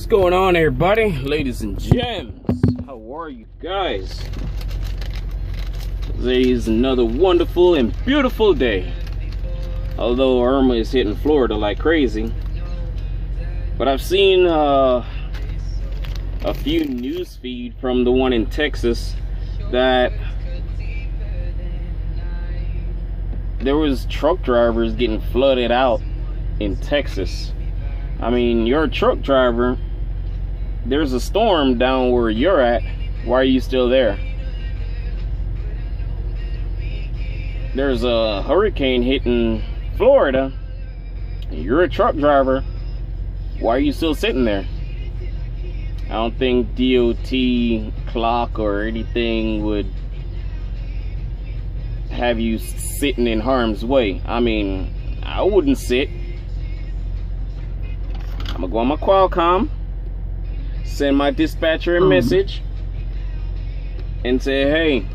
What's going on, everybody? Ladies and gems, how are you guys? Today is another wonderful and beautiful day. Although Irma is hitting Florida like crazy. But I've seen a few news feed from the one in Texas that there was truck drivers getting flooded out in Texas. I mean, you're a truck driver. There's a storm down where you're at. Why are you still there? There's a hurricane hitting Florida. You're a truck driver. Why are you still sitting there? I don't think DOT clock or anything would have you sitting in harm's way. I mean, I wouldn't sit. I'm gonna go on my Qualcomm, send my dispatcher a message, and say, hey,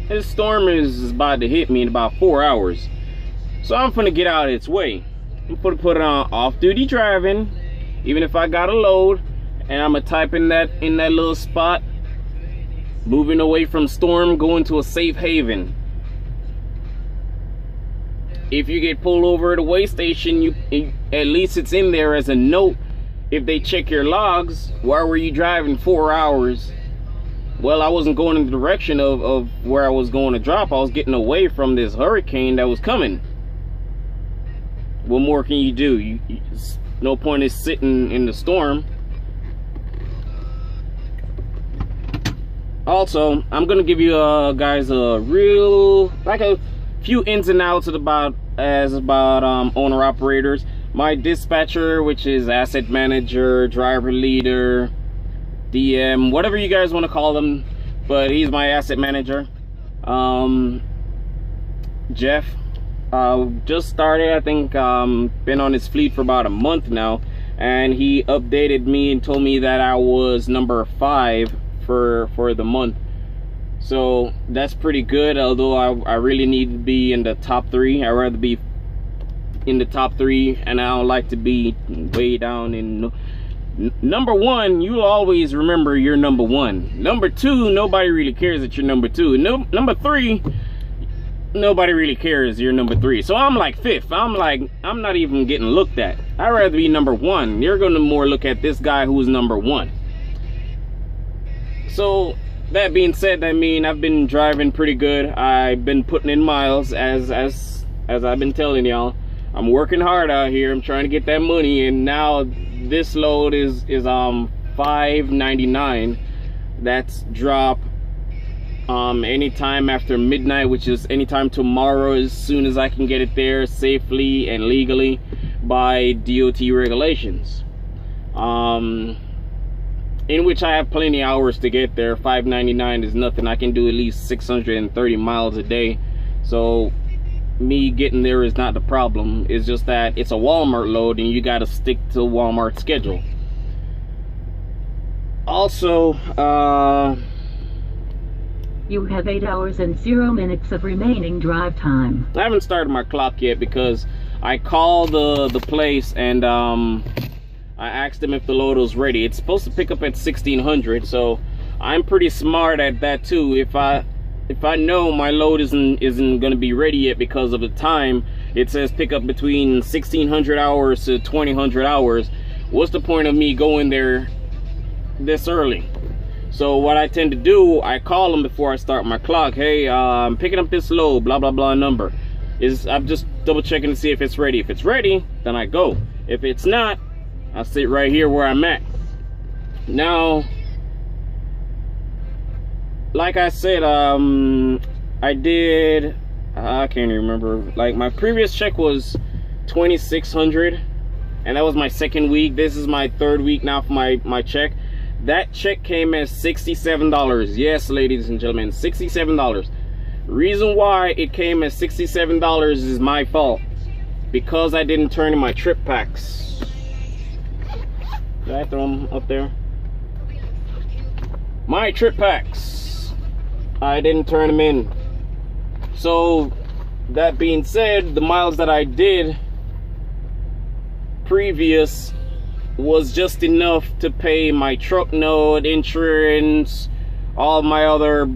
this storm is about to hit me in about 4 hours. So I'm gonna get out of its way. I'm gonna put it on off-duty driving, even if I got a load, and I'm gonna type in that little spot, moving away from storm, going to a safe haven. If you get pulled over at a weigh station, at least it's in there as a note. If they check your logs, why were you driving 4 hours? Well, I wasn't going in the direction of where I was going to drop. I was getting away from this hurricane that was coming. What more can you do? No point in sitting in the storm. Also, I'm gonna give you guys a few ins and outs about owner operators. My dispatcher, which is asset manager, driver leader, DM, whatever you guys want to call them, but he's my asset manager. Jeff just started, I think, been on his fleet for about a month now, and he updated me and told me that I was number 5 for the month. So that's pretty good, although I really need to be in the top 3. I'd rather be in the top 3, and I don't like to be way down in number 1. You'll always remember you're number 1. Number 2, nobody really cares that you're number 2. Number 3, nobody really cares you're number 3. So I'm like 5th. I'm not even getting looked at. I'd rather be number 1. You're gonna more look at this guy who's number 1. So that being said, I mean, I've been driving pretty good. I've been putting in miles, as I've been telling y'all. I'm working hard out here. I'm trying to get that money, and now this load is $5.99. That's drop anytime after midnight, which is anytime tomorrow, as soon as I can get it there safely and legally by DOT regulations. In which I have plenty of hours to get there. $5.99 is nothing. I can do at least 630 miles a day. So me getting there is not the problem. It's just that it's a Walmart load and you got to stick to Walmart's schedule. Also, you have 8 hours and 0 minutes of remaining drive time. I haven't started my clock yet because I called the place and I asked them if the load was ready. It's supposed to pick up at 1600, so I'm pretty smart at that too. If I know my load isn't gonna be ready yet because of the time, it says pick up between 1600 hours to 2000 hours. What's the point of me going there this early? So what I tend to do, I call them before I start my clock. Hey, I'm picking up this load, blah blah blah number. I'm just double checking to see if it's ready. If it's ready, then I go. If it's not, I'll sit right here where I'm at. Now, like I said, I can't even remember. Like, my previous check was $2,600, and that was my 2nd week. This is my 3rd week now for my check. That check came as $67. Yes, ladies and gentlemen, $67. Reason why it came as $67 is my fault, because I didn't turn in my trip packs. Did I throw them up there? My trip packs, I didn't turn them in. So that being said, the miles that I did previous was just enough to pay my truck note, insurance, all my other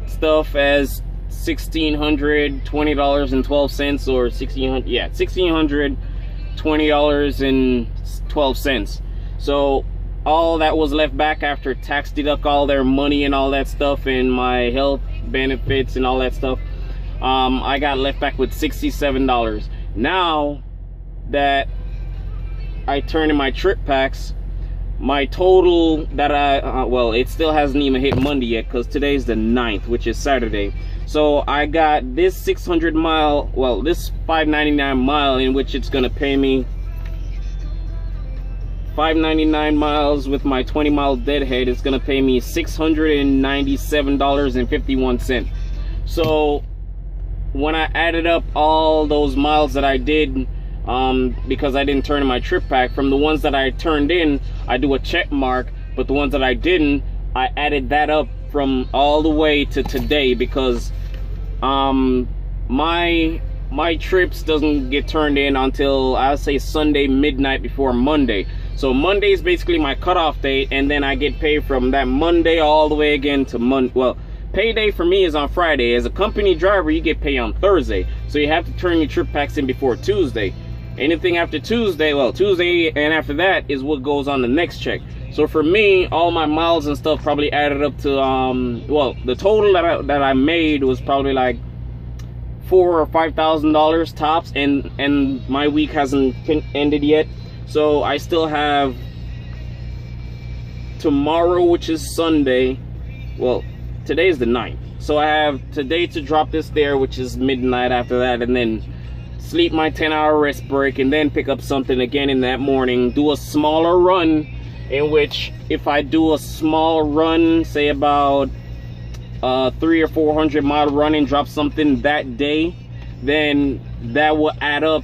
stuff as $1,620.12, or $1,620.12. So all that was left back after tax deduct all their money and all that stuff, and my health benefits and all that stuff, I got left back with $67. Now that I turned in my trip packs, my total that well, it still hasn't even hit Monday yet, because today's the 9th, which is Saturday. So I got this 600 mile, well, this 599 mile, in which it's gonna pay me 599 miles with my 20 mile deadhead. It's gonna pay me $697.51. So when I added up all those miles that I did, because I didn't turn in my trip pack, from the ones that I turned in, I do a check mark, but the ones that I didn't, I added that up from all the way to today, because my trips doesn't get turned in until, I'll say, Sunday midnight before Monday. So Monday is basically my cutoff date, and then I get paid from that Monday all the way again to Monday. Well, payday for me is on Friday. As a company driver, you get paid on Thursday, so you have to turn your trip packs in before Tuesday. Anything after Tuesday, well, Tuesday and after that is what goes on the next check. So for me, all my miles and stuff probably added up to well, the total that I made was probably like $4,000 or $5,000 tops, and my week hasn't ended yet. So I still have tomorrow, which is Sunday. Well, today is the 9th, so I have today to drop this there, which is midnight after that, and then sleep my 10-hour rest break, and then pick up something again in that morning, do a smaller run, in which if I do a small run, say about 300 or 400 mile run, and drop something that day, then that will add up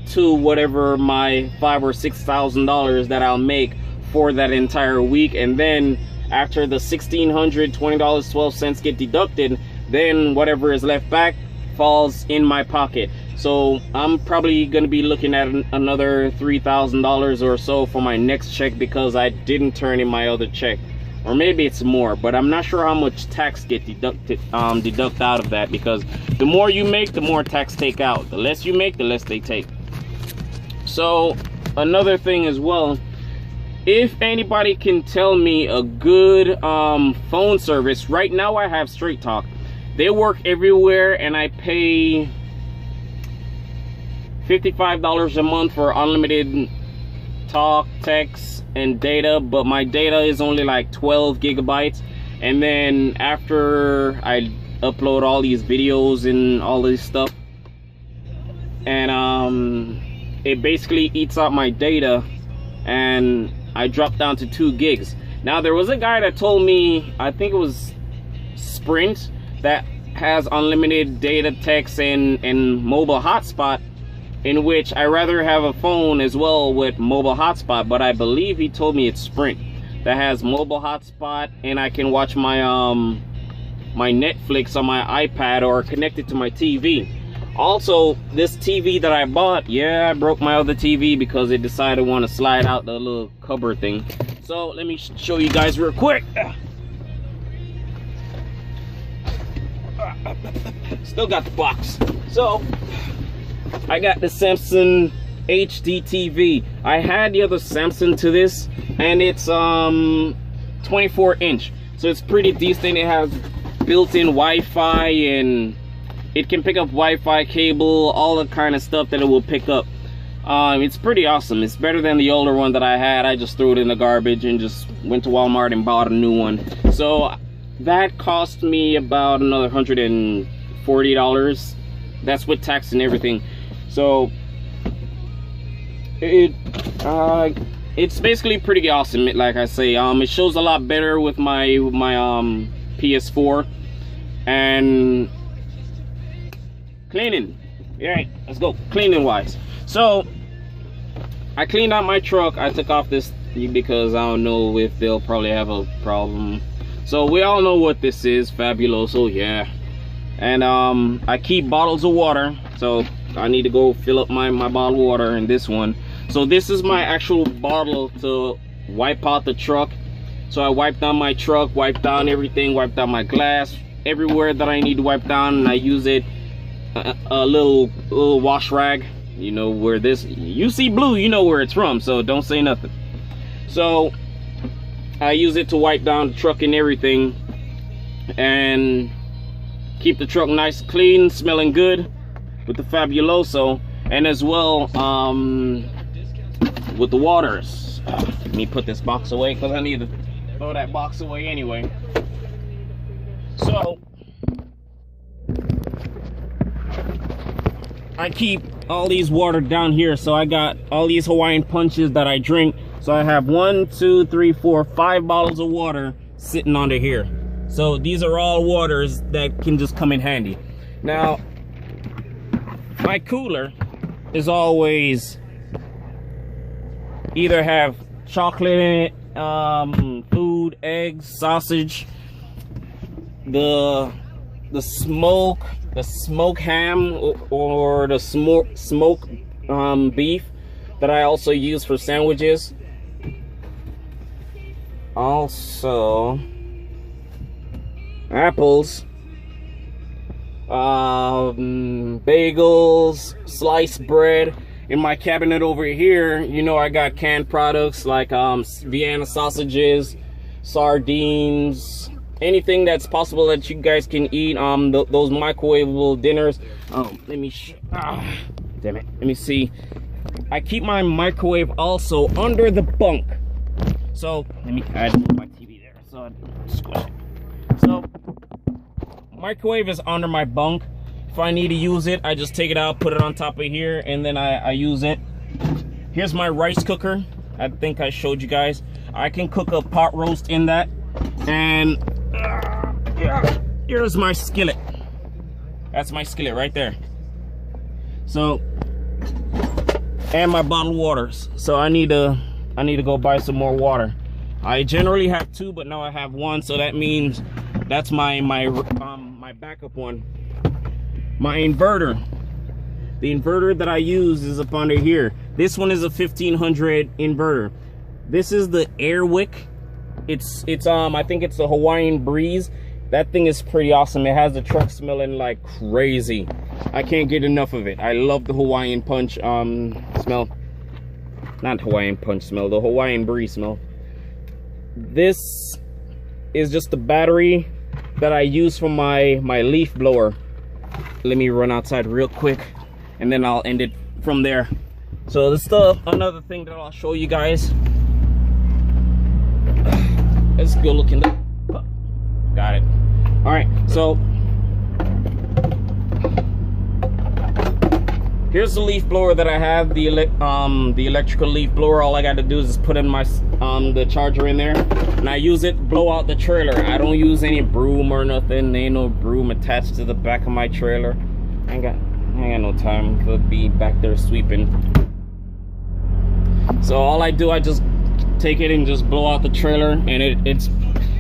to whatever my $5,000 or $6,000 that I'll make for that entire week. And then after the $1,620.12 get deducted, then whatever is left back falls in my pocket. So I'm probably going to be looking at another $3,000 or so for my next check, because I didn't turn in my other check. Or maybe it's more, but I'm not sure how much tax get deduct out of that, because the more you make, the more tax take out. The less you make, the less they take. So another thing as well, if anybody can tell me a good phone service, right now I have Straight Talk. They work everywhere, and I pay $55 a month for unlimited talk, text, and data, but my data is only like 12 gigabytes. And then after I upload all these videos and all this stuff, and it basically eats out my data, and I dropped down to 2 gigs. Now there was a guy that told me, I think it was Sprint, that has unlimited data, text, and mobile hotspot, in which I rather have a phone as well with mobile hotspot, but I believe he told me it's Sprint that has mobile hotspot, and I can watch my my Netflix on my iPad or connect it to my TV. Also, this TV that I bought, yeah, I broke my other TV because it decided to want to slide out the little cupboard thing. So let me show you guys real quick. Still got the box. So I got the Samsung HD TV. I had the other Samsung to this, and it's 24-inch, so it's pretty decent. It has built-in Wi-Fi, and it can pick up Wi-Fi cable, all the kind of stuff that it will pick up. It's pretty awesome. It's better than the older one that I had. I just threw it in the garbage and just went to Walmart and bought a new one. So that cost me about another $140. That's with tax and everything. So it's basically pretty awesome. Like I say, it shows a lot better with my PS4. And cleaning, all right, let's go. Cleaning wise, so I cleaned out my truck. I took off this because I don't know if they'll probably have a problem. So we all know what this is, Fabuloso, yeah. And I keep bottles of water, so I need to go fill up my bottle of water in this one. So this is my actual bottle to wipe out the truck. So I wipe down my truck, wipe down everything, wipe down my glass, everywhere that I need to wipe down, and I use it a little wash rag. You know where this, you see blue, you know where it's from, so don't say nothing. So I use it to wipe down the truck and everything, and keep the truck nice, clean, smelling good with the Fabuloso, and as well with the waters. Let me put this box away because I need to throw that box away anyway. So I keep all these water down here. So I got all these Hawaiian punches that I drink. So I have 1, 2, 3, 4, 5 bottles of water sitting under here. So these are all waters that can just come in handy. Now, my cooler is always either have chocolate in it, food, eggs, sausage, the smoke ham, or the smoke beef that I also use for sandwiches. Also apples, bagels, sliced bread. In my cabinet over here, you know, I got canned products like Vienna sausages, sardines, anything that's possible that you guys can eat. Those microwavable dinners. Let me damn it, let me see. I keep my microwave also under the bunk. So let me add my TV there so I don't squish it. So microwave is under my bunk. If I need to use it, I just take it out, put it on top of here, and then I use it. Here's my rice cooker. I think I showed you guys. I can cook a pot roast in that. And here's my skillet. That's my skillet right there. So, and my bottled waters. So I need to go buy some more water. I generally have 2, but now I have 1. So that means that's my backup one. My inverter, the inverter that I use is up under here. This one is a 1500 inverter. This is the Airwick. It's I think it's the Hawaiian Breeze. That thing is pretty awesome. It has the truck smelling like crazy. I can't get enough of it. I love the Hawaiian Punch smell. Not Hawaiian Punch smell, the Hawaiian Breeze smell. This is just the battery that I use for my leaf blower. Let me run outside real quick and then I'll end it from there. So another thing that I'll show you guys. Let's go look in the, got it. All right, so here's the leaf blower that I have, the electrical leaf blower. All I got to do is just put in my the charger in there, and I use it, blow out the trailer. I don't use any broom or nothing. There ain't no broom attached to the back of my trailer. I ain't got no time to be back there sweeping. So all I do, I just take it and just blow out the trailer, and it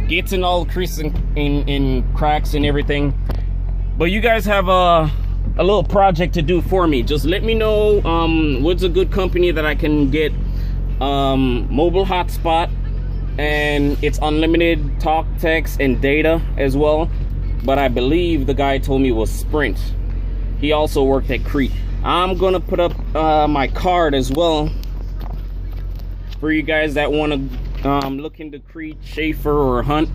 gets in all the creases in cracks and everything. But you guys have a little project to do for me. Just let me know what's a good company that I can get mobile hotspot, and it's unlimited talk, text, and data as well. But I believe the guy told me it was Sprint. He also worked at Crete. I'm gonna put up my card as well for you guys that want to look into Crete, Schaefer, or Hunt.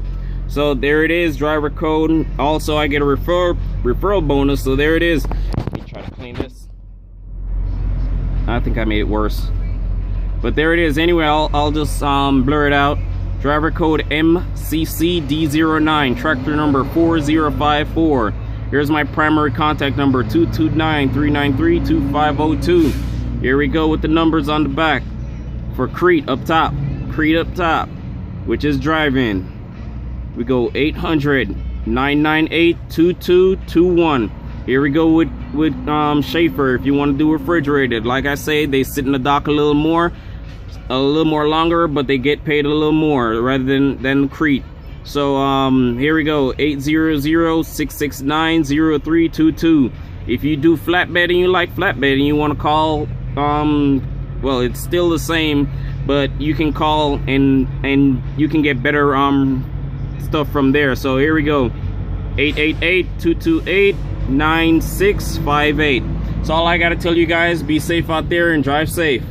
So there it is, driver code. Also, I get a referral bonus. So there it is. Let me try to clean this. I think I made it worse, but there it is. Anyway, I'll just blur it out. Driver code MCCD09, tractor number 4054. Here's my primary contact number, 229-393-2502. Here we go with the numbers on the back for Crete up top, which is drive-in. We go 800-998-2221. Here we go with Schaefer. If you want to do refrigerated, like I say, they sit in the dock a little more longer, but they get paid a little more rather than Crete. So here we go, 800-669-0322. If you do flatbed and you like flatbed and you want to call well, it's still the same, but you can call and you can get better stuff from there. So here we go, 888-228-9658. So all I gotta tell you guys, be safe out there and drive safe.